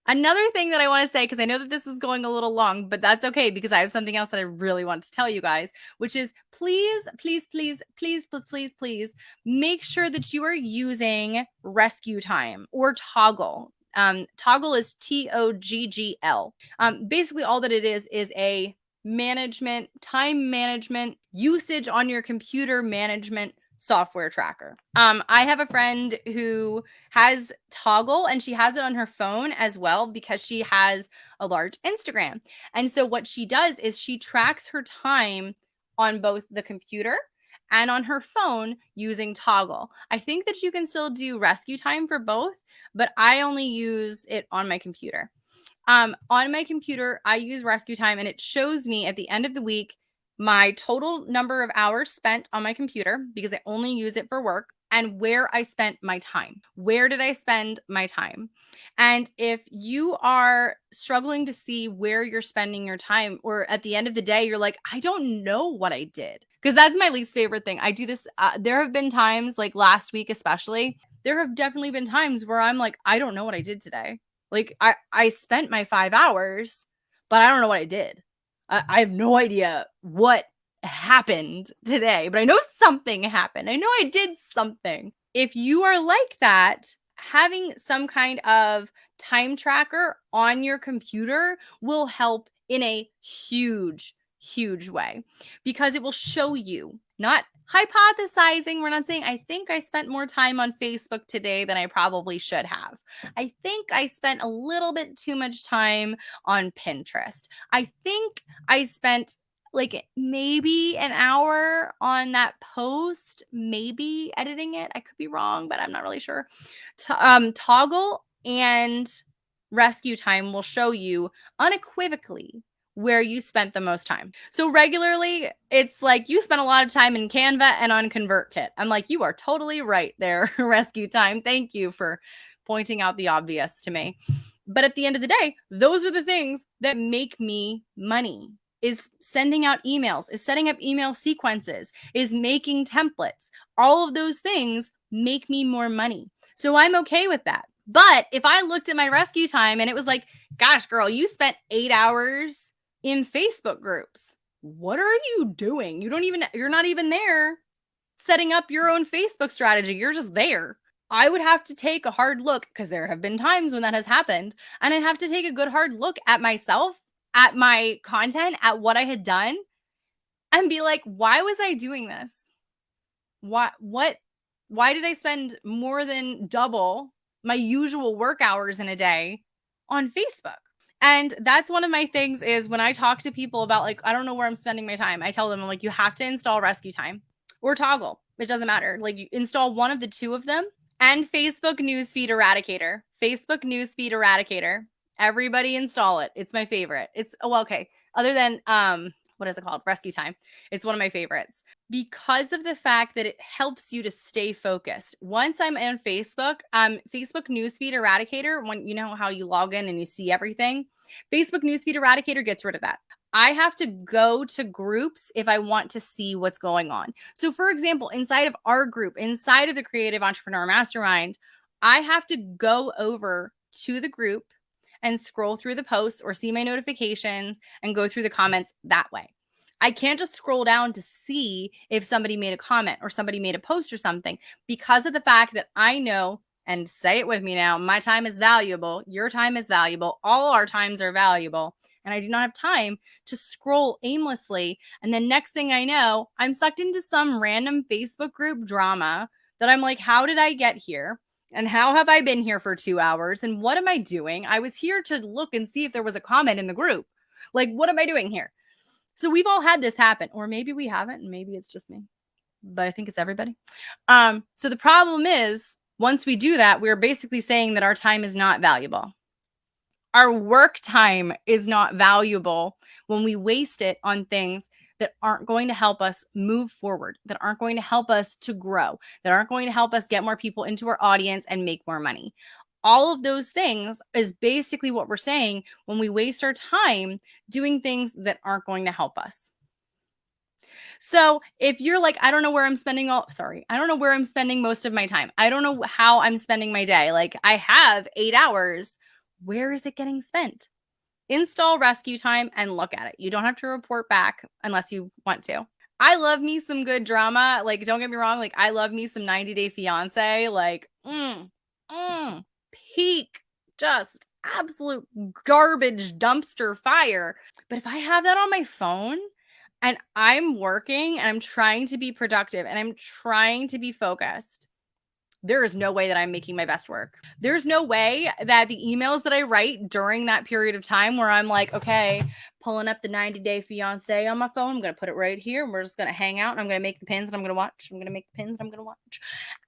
Another thing that I want to say, because I know that this is going a little long, but that's okay because I have something else that I really want to tell you guys, which is please, please, please, please, please, please, please make sure that you are using Rescue Time or Toggl. Toggl is Toggl. Basically, all that it is a time management, usage on your computer management software tracker. I have a friend who has Toggl and she has it on her phone as well because she has a large Instagram. And so what she does is she tracks her time on both the computer and on her phone using Toggl. I think that you can still do Rescue Time for both, but I only use it on my computer. On my computer, I use Rescue Time and it shows me at the end of the week my total number of hours spent on my computer because I only use it for work and where I spent my time. Where did I spend my time? And if you are struggling to see where you're spending your time, or at the end of the day, you're like, I don't know what I did. Because that's my least favorite thing. I do this. There have been times like last week, especially, there have definitely been times where I'm like, I don't know what I did today. Like I spent my 5 hours, but I don't know what I did. I have no idea what happened today, but I know something happened. I know I did something. If you are like that, having some kind of time tracker on your computer will help in a huge, huge way because it will show you, not hypothesizing. We're not saying, I think I spent more time on Facebook today than I probably should have. I think I spent a little bit too much time on Pinterest. I think I spent like maybe an hour on that post, maybe editing it. I could be wrong, but I'm not really sure. Toggl and Rescue Time will show you unequivocally where you spent the most time. So regularly, it's like you spent a lot of time in Canva and on ConvertKit. I'm like, you are totally right there, Rescue Time. Thank you for pointing out the obvious to me. But at the end of the day, those are the things that make me money. Is sending out emails, is setting up email sequences, is making templates. All of those things make me more money. So I'm okay with that. But if I looked at my Rescue Time and it was like, gosh, girl, you spent 8 hours in Facebook groups. What are you doing? You're not even there setting up your own Facebook strategy. You're just there. I would have to take a hard look because there have been times when that has happened. And I'd have to take a good hard look at myself, at my content, at what I had done, and be like, why was I doing this? Why did I spend more than double my usual work hours in a day on Facebook? And that's one of my things is when I talk to people about like, I don't know where I'm spending my time. I tell them, I'm like, you have to install Rescue Time or Toggl. It doesn't matter. Like you install one of the two of them and Facebook Newsfeed Eradicator. Facebook Newsfeed Eradicator. Everybody install it. It's my favorite. Okay. Other than, what is it called? Rescue Time. It's one of my favorites because of the fact that it helps you to stay focused. Once I'm on Facebook, Facebook Newsfeed Eradicator, when you know how you log in and you see everything, Facebook Newsfeed Eradicator gets rid of that. I have to go to groups if I want to see what's going on. So for example, inside of our group, inside of the Creative Entrepreneur Mastermind, I have to go over to the group and scroll through the posts or see my notifications and go through the comments that way. I can't just scroll down to see if somebody made a comment or somebody made a post or something because of the fact that I know, and say it with me now, my time is valuable. Your time is valuable. All our times are valuable. And I do not have time to scroll aimlessly. And then next thing I know, I'm sucked into some random Facebook group drama that I'm like, how did I get here? And how have I been here for 2 hours? And what am I doing? I was here to look and see if there was a comment in the group. Like, what am I doing here? So we've all had this happen, or maybe we haven't, and maybe it's just me, but I think it's everybody. So the problem is, once we do that, we're basically saying that our time is not valuable. Our work time is not valuable when we waste it on things that aren't going to help us move forward, that aren't going to help us to grow, that aren't going to help us get more people into our audience and make more money. All of those things is basically what we're saying when we waste our time doing things that aren't going to help us. So if you're like, I don't know where I'm spending most of my time. I don't know how I'm spending my day. Like I have 8 hours. Where is it getting spent? Install Rescue Time and look at it. You don't have to report back unless you want to. I love me some good drama. Like, don't get me wrong. Like, I love me some 90 Day Fiance. Like, peak, just absolute garbage dumpster fire. But if I have that on my phone and I'm working and I'm trying to be productive and I'm trying to be focused, there is no way that I'm making my best work. There's no way that the emails that I write during that period of time where I'm like, okay, pulling up the 90 Day Fiance on my phone, I'm going to put it right here and we're just going to hang out and I'm going to make the pins and I'm going to watch. I'm going to make the pins and I'm going to watch.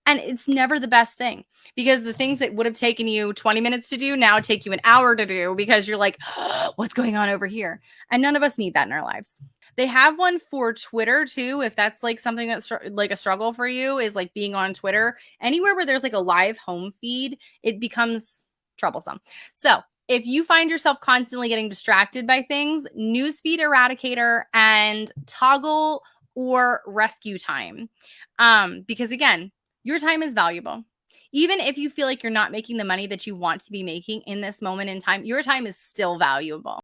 And it's never the best thing because the things that would have taken you 20 minutes to do now take you an hour to do because you're like, oh, what's going on over here? And none of us need that in our lives. They have one for Twitter too. If that's like something that's like a struggle for you, is like being on Twitter, anywhere where there's like a live home feed, it becomes troublesome. So if you find yourself constantly getting distracted by things, Newsfeed Eradicator and Toggl or Rescue Time. Because again, your time is valuable. Even if you feel like you're not making the money that you want to be making in this moment in time, your time is still valuable.